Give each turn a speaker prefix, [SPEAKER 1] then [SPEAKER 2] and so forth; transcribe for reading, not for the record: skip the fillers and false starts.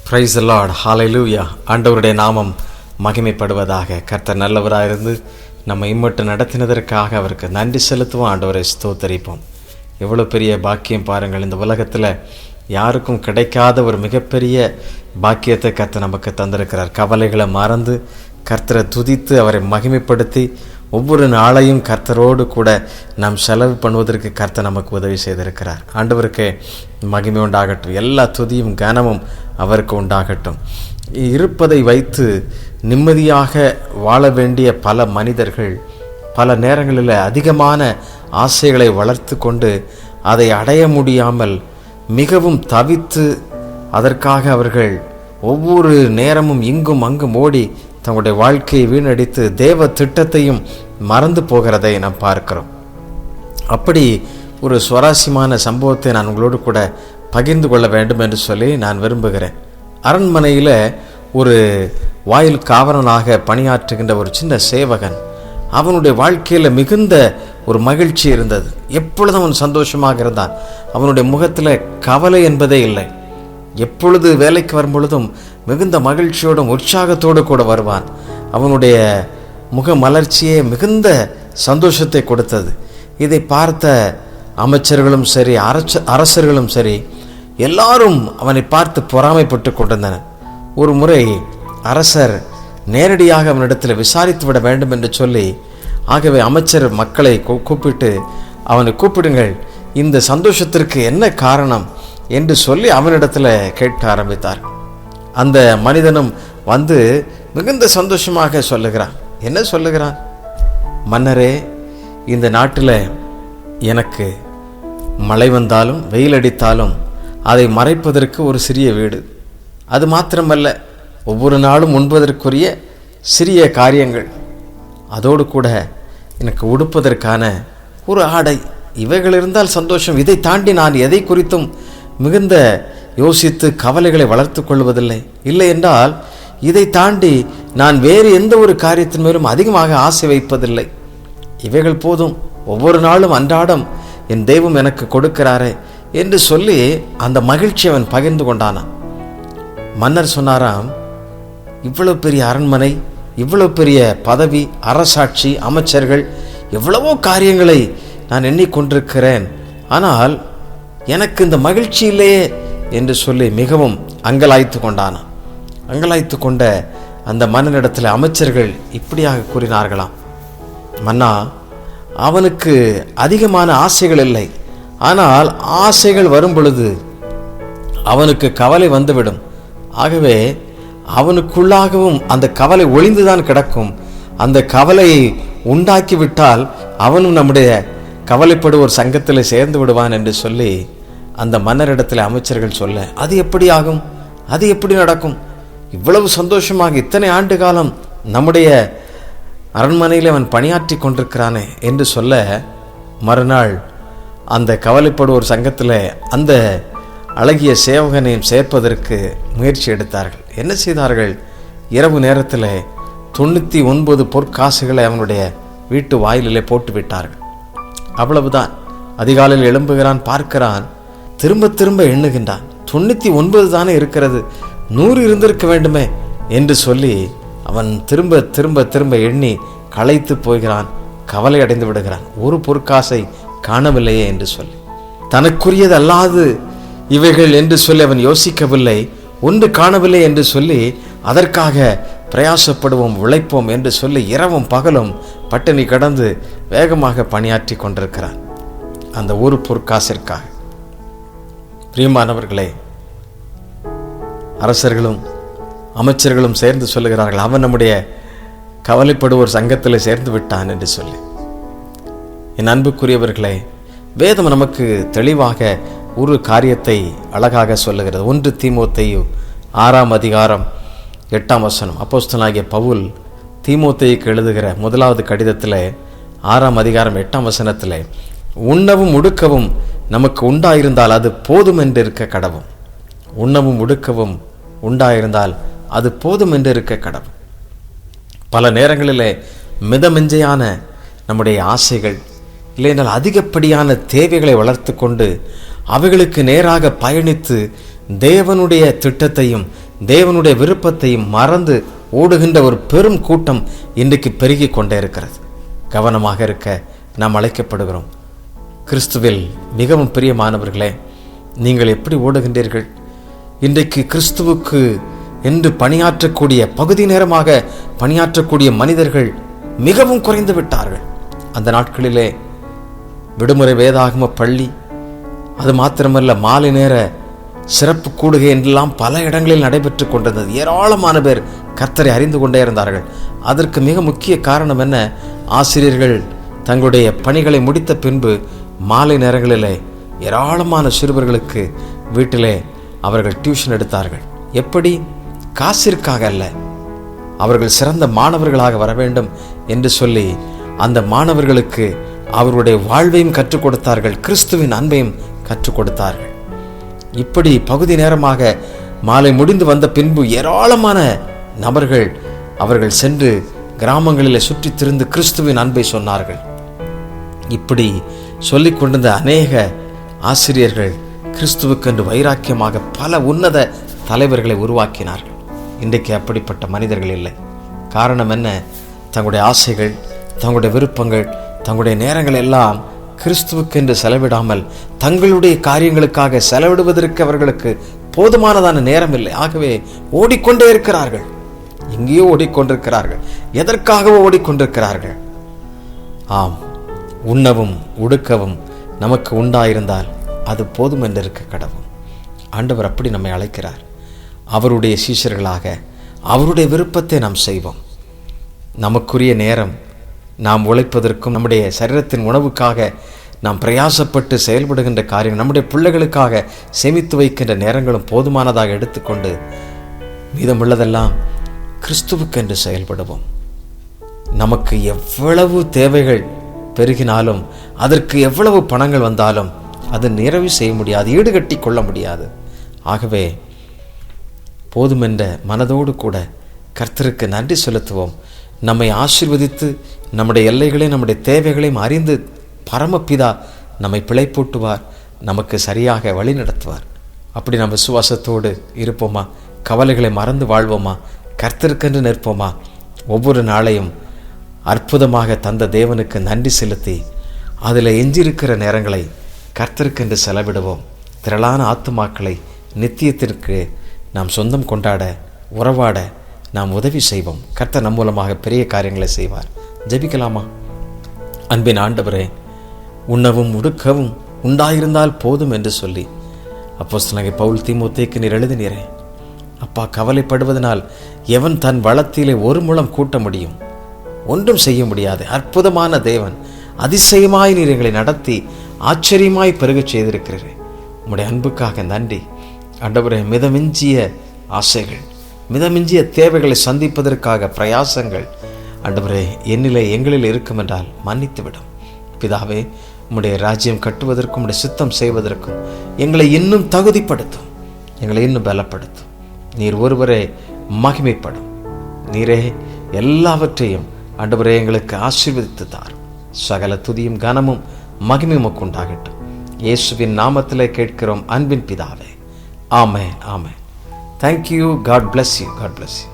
[SPEAKER 1] Praise the Lord, ஹalleluya. ஆண்டவருடைய நாமம் மகிமைப்படுவதாக. கர்த்தர் நல்லவராயிருந்து நம்ம இம்மட்டும் நடத்தினதற்காக அவருக்கு நன்றி செலுத்துவோம். ஆண்டவரை ஸ்தோத்தரிப்போம். எவ்வளோ பெரிய பாக்கியம் பாருங்கள். இந்த உலகத்தில் யாருக்கும் கிடைக்காத ஒரு மிகப்பெரிய பாக்கியத்தை கர்த்தர் நமக்கு தந்திருக்கிறார். கவலைகளை மறந்து கர்த்தரை துதித்து அவரை மகிமைப்படுத்தி ஒவ்வொரு நாளையும் கர்த்தரோடு கூட நாம் செலவு பண்ணுவதற்கு கர்த்தர் நமக்கு உதவி செய்திருக்கிறார். ஆண்டவருக்கு மகிமை உண்டாகட்டும். எல்லா துதியும் கனமும் அவருக்கு உண்டாகட்டும். இருப்பதை வைத்து நிம்மதியாக வாழ வேண்டிய பல மனிதர்கள் பல நேரங்களில் அதிகமான ஆசைகளை வளர்த்து கொண்டு அதை அடைய முடியாமல் மிகவும் தவித்து அதற்காக அவர்கள் ஒவ்வொரு நேரமும் இங்கும் அங்கும் ஓடி தங்களுடைய வாழ்க்கையை வீணடித்து தேவ திட்டத்தையும் மறந்து போகிறதை நாம் பார்க்கிறோம். அப்படி ஒரு சுவாரஸ்யமான சம்பவத்தை நான் உங்களோடு கூட பகிர்ந்து கொள்ள வேண்டும் என்று சொல்லி நான் விரும்புகிறேன். அரண்மனையில் ஒரு வாயில் காவலனாக பணியாற்றுகின்ற ஒரு சின்ன சேவகன், அவனுடைய வாழ்க்கையில் மிகுந்த ஒரு மகிழ்ச்சி இருந்தது. எப்பொழுதும் அவன் சந்தோஷமாக இருந்தான். அவனுடைய முகத்தில் கவலை என்பதே இல்லை. எப்பொழுது வேலைக்கு வரும் பொழுதும் மிகுந்த மகிழ்ச்சியோடும் உற்சாகத்தோடு கூட வருவான். அவனுடைய முக மலர்ச்சியே மிகுந்த சந்தோஷத்தை கொடுத்தது. இதை பார்த்த அமைச்சர்களும் சரி, அரசர்களும் சரி, எல்லாரும் அவனை பார்த்து பொறாமைப்பட்டு கொண்டிருந்தனர். ஒரு முறை அரசர் நேரடியாக அவனிடத்தில் விசாரித்து விட வேண்டும் என்று சொல்லி, ஆகவே அமைச்சர் மக்களை கூப்பிட்டு, அவனை கூப்பிடுங்கள், இந்த சந்தோஷத்திற்கு என்ன காரணம் என்று சொல்லி அவனிடத்தில் கேட்க ஆரம்பித்தார். அந்த மனிதனும் வந்து மிகுந்த சந்தோஷமாக சொல்லுகிறான். என்ன சொல்லுகிறான்? மன்னரே, இந்த நாட்டில் எனக்கு மழை வந்தாலும் வெயில் அடித்தாலும் அதை மறைப்பதற்கு ஒரு சிறிய வீடு, அது மாத்திரமல்ல ஒவ்வொரு நாளும் உண்பதற்குரிய சிறிய காரியங்கள், அதோடு கூட எனக்கு உடுப்பதற்கான ஒரு ஆடை, இவைகள் இருந்தால் சந்தோஷம். இதை தாண்டி நான் எதை குறித்தும் மிகுந்த யோசித்து கவலைகளை வளர்த்து கொள்வதில்லை. இல்லை என்றால் இதை தாண்டி நான் வேறு எந்த ஒரு காரியத்தின் மேலும் அதிகமாக ஆசை வைப்பதில்லை. இவைகள் போதும், ஒவ்வொரு நாளும் அன்றாடம் என் தெய்வம் எனக்கு கொடுக்கிறாரே என்று சொல்லி அந்த மகிழ்ச்சி அவன் பகிர்ந்து கொண்டானான். மன்னர் சொன்னாராம், இவ்வளவு பெரிய அரண்மனை, இவ்வளவு பெரிய பதவி, அரசாட்சி, அமைச்சர்கள், எவ்வளவோ காரியங்களை நான் எண்ணிக்கொண்டிருக்கிறேன், ஆனால் எனக்கு இந்த மகிழ்ச்சி இல்லையே என்று சொல்லி மிகவும் அங்கலாய்த்து கொண்டானான். அங்கலாய்த்து கொண்ட அந்த மன்னனிடத்தில் அமைச்சர்கள் இப்படியாக கூறினார்களாம், மன்னா, அவனுக்கு அதிகமான ஆசைகள் இல்லை, ஆனால் ஆசைகள் வரும் பொழுது அவனுக்கு கவலை வந்துவிடும். ஆகவே அவனுக்குள்ளாகவும் அந்த கவலை ஒளிந்துதான் கிடக்கும். அந்த கவலையை உண்டாக்கிவிட்டால் அவனும் நம்முடைய கவலைப்படுவோர் சங்கத்தில் சேர்ந்து விடுவான் என்று சொல்லி அந்த மன்னரிடத்தில் அமைச்சர்கள் சொல்ல, அது எப்படி ஆகும், அது எப்படி நடக்கும், இவ்வளவு சந்தோஷமாக இத்தனை ஆண்டு காலம் நம்முடைய அரண்மனையில் அவன் பணியாற்றி கொண்டிருக்கிறானே என்று சொல்ல, மறுநாள் அந்த கவலைப்படுவோர் சங்கத்தில் அந்த அழகிய சேவகனையும் சேர்ப்பதற்கு முயற்சி எடுத்தார்கள். என்ன செய்தார்கள்? இரவு நேரத்தில் 99 பொற்காசுகளை அவனுடைய வீட்டு வாயிலே போட்டு விட்டார்கள். அவ்வளவுதான். அதிகாலையில் எழும்புகிறான், பார்க்கிறான், திரும்ப திரும்ப எண்ணுகின்றான், 99 தானே இருக்கிறது, 100 இருந்திருக்க வேண்டுமே என்று சொல்லி அவன் திரும்ப திரும்ப திரும்ப எண்ணி களைத்து போகிறான், கவலை அடைந்து விடுகிறான். ஒரு பொற்காசை காணவில்லையே என்று சொல்லி, தனக்குரியது அல்லாது இவைகள் என்று சொல்லி அவன் யோசிக்கவில்லை. ஒன்று காணவில்லை என்று சொல்லி அதற்காக பிரயாசப்படுவோம், உழைப்போம் என்று சொல்லி இரவும் பகலும் பட்டினி கடந்து வேகமாக பணியாற்றி கொண்டிருக்கிறான் அந்த ஒரு பொற்காசிற்காக. பிரியமானவர்களே, அரசர்களும் அமைச்சர்களும் சேர்ந்து சொல்லுகிறார்கள், அவன் நம்முடைய கவலைப்படுவோர் சங்கத்தில் சேர்ந்து விட்டான் என்று சொல்லி. என் அன்புக்குரியவர்களே, வேதம் நமக்கு தெளிவாக ஒரு காரியத்தை அழகாக சொல்லுகிறது. 1 தீமோத்தேயு 6ஆம் அதிகாரம் 8ஆம் வசனம். அப்போஸ்தலனாகிய பவுல் தீமோத்தேயுக்கு எழுதுகிற 1வது கடிதத்தில் 6ஆம் அதிகாரம் 8ஆம் வசனத்தில், உண்ணவும் உடுக்கவும் நமக்கு உண்டாயிருந்தால் அது போதும் என்று இருக்க கடவும். உண்ணவும் உடுக்கவும் உண்டாயிருந்தால் அது போதும் என்று இருக்க கடவும். பல நேரங்களிலே மிதமெஞ்சையான நம்முடைய ஆசைகள், இல்லையென்றால் அதிகப்படியான தேவைகளை வளர்த்து கொண்டு அவைகளுக்கு நேராக பயணித்து தேவனுடைய திட்டத்தையும் தேவனுடைய விருப்பத்தையும் மறந்து ஓடுகின்ற ஒரு பெரும் கூட்டம் இன்றைக்கு பெருகி கொண்டே இருக்கிறது. கவனமாக இருக்க நாம் அழைக்கப்படுகிறோம். கிறிஸ்துவில் மிகவும் பிரியமானவர்களே, நீங்கள் எப்படி ஓடுகின்றீர்கள்? இன்றைக்கு கிறிஸ்துவுக்கு என்று பணியாற்றக்கூடிய, பகுதி நேரமாக பணியாற்றக்கூடிய மனிதர்கள் மிகவும் குறைந்து விட்டார்கள். அந்த நாட்களிலே விடுமுறை வேதாகம பள்ளி, அது மாத்திரமல்ல மாலை நேர சிறப்பு கூடுகை என்றெல்லாம் பல இடங்களில் நடைபெற்று கொண்டிருந்தது. ஏராளமான பேர் கர்த்தரை அறிந்து கொண்டே இருந்தார்கள். அதற்கு மிக முக்கிய காரணம் என்ன? ஆசிரியர்கள் தங்களுடைய பணிகளை முடித்த பின்பு மாலை நேரங்களிலே ஏராளமான சிறுவர்களுக்கு வீட்டிலே அவர்கள் டியூஷன் எடுத்தார்கள். எப்படி? காசிற்காக அல்ல, அவர்கள் சிறந்த மாணவர்களாக வர வேண்டும் என்று சொல்லி அந்த மாணவர்களுக்கு அவருடைய வாழ்வையும் கற்றுக் கொடுத்தார்கள், கிறிஸ்துவின் அன்பையும் கற்றுக் கொடுத்தார்கள். இப்படி பகுதி நேரமாக மாலை முடிந்து வந்த பின்பு ஏராளமான நபர்கள் அவர்கள் சென்று கிராமங்களில் சுற்றி திரிந்து கிறிஸ்துவின் அன்பை சொன்னார்கள். இப்படி சொல்லிக் கொண்டிருந்த அநேக ஆசிரியர்கள் கிறிஸ்துவுக்கென்று வைராக்கியமாக பல உன்னத தலைவர்களை உருவாக்கினார்கள். இன்றைக்கு அப்படிப்பட்ட மனிதர்கள் இல்லை. காரணம் என்ன? தங்களுடைய ஆசைகள், தங்களுடைய விருப்பங்கள், தங்களுடைய நேரங்கள் எல்லாம் கிறிஸ்துவுக்கென்று செலவிடாமல் தங்களுடைய காரியங்களுக்காக செலவிடுவதற்கு அவர்களுக்கு போதுமானதான நேரம் இல்லை. ஆகவே ஓடிக்கொண்டே இருக்கிறார்கள், எங்கேயோ ஓடிக்கொண்டிருக்கிறார்கள், எதற்காகவோ ஓடிக்கொண்டிருக்கிறார்கள். ஆம், உண்ணவும் உடுக்கவும் நமக்கு உண்டாயிருந்தால் அது போதும் என்று இருக்க கடவும். ஆண்டவர் அப்படி நம்மை அழைக்கிறார். அவருடைய சீஷர்களாக அவருடைய விருப்பத்தை நாம் செய்வோம். நமக்குரிய நேரம் நாம் உழைப்பதற்கும், நம்முடைய சரீரத்தின் உணவுக்காக நாம் பிரயாசப்பட்டு செயல்படுகின்ற காரியம், நம்முடைய பிள்ளைகளுக்காக சேமித்து வைக்கின்ற நேரங்களும் போதுமானதாக எடுத்துக்கொண்டு மீதமுள்ளதெல்லாம் கிறிஸ்துவுக்கென்று செயல்படுவோம். நமக்கு எவ்வளவு தேவைகள் பெருகினாலும், அதற்கு எவ்வளவு பணங்கள் வந்தாலும் அது நிறைவு செய்ய முடியாது, ஈடுகட்டி கொள்ள முடியாது. ஆகவே போதுமென்ற மனதோடு கூட கர்த்தருக்கு நன்றி செலுத்துவோம். நம்மை ஆசீர்வதித்து நம்முடைய எல்லைகளையும் நம்முடைய தேவைகளையும் அறிந்து பரமபிதா நம்மை பிழைப்பூட்டுவார், நமக்கு சரியாக வழி நடத்துவார். அப்படி நம்ம விசுவாசத்தோடு இருப்போமா? கவலைகளை மறந்து வாழ்வோமா? கர்த்தருக்கென்று நிற்போமா? ஒவ்வொரு நாளையும் அற்புதமாக தந்த தேவனுக்கு நன்றி செலுத்தி அதில் எஞ்சியிருக்கிற நேரங்களை கர்த்தருக்கென்று செலவிடுவோம். திரளான ஆத்துமாக்களை நித்தியத்திற்கு நாம் சொந்தம் கொண்டாட, உறவாட நாம் உதவி செய்வோம். கர்த்தர் நம் மூலமாக பெரிய காரியங்களை செய்வார். ஜெபிக்கலாமா? அன்பின் ஆண்டவரே, உண்ணவும் உடுக்கவும் உண்டாயிருந்தால் போதும் என்று சொல்லி அப்போஸ்தலனாகிய பவுல் தீமோத்தேயுக்கு நீர் எழுதினீரே. அப்பா, கவலைப்படுவதனால் எவன் தன் வளத்திலே ஒரு முழம் கூட்ட முடியும்? ஒன்றும் செய்ய முடியாது. அற்புதமான தேவன், அதிசயமாய் நீர் எங்களை நடத்தி ஆச்சரியமாய் பெருகச் செய்திருக்கிறீரே. உம்முடைய அன்புக்காக நன்றி ஆண்டவரே. மிதமிஞ்சிய ஆசைகள், மிதமிஞ்சிய தேவைகளை சந்திப்பதற்காக பிரயாசங்கள் ஆண்டவரே என்னிலே எங்களில் இருக்கும் என்றால் மன்னித்துவிடும். பிதாவே, உம்முடைய ராஜ்யம் கட்டுவதற்கும் உம்முடைய சித்தம் செய்வதற்கும் எங்களை இன்னும் தகுதிப்படுத்தும், எங்களை இன்னும் பலப்படுத்தும். நீர் ஒருவரே மகிமைப்படும். நீரே எல்லாவற்றையும் ஆண்டவரே எங்களுக்கு ஆசீர்வதித்து தாரும். சகல துதியும் கனமும் மகிமையும் உண்டாகட்டும். இயேசுவின் நாமத்திலே கேட்கிறோம் அன்பின் பிதாவே. ஆமென், ஆமென். Thank you. God bless you. God bless you.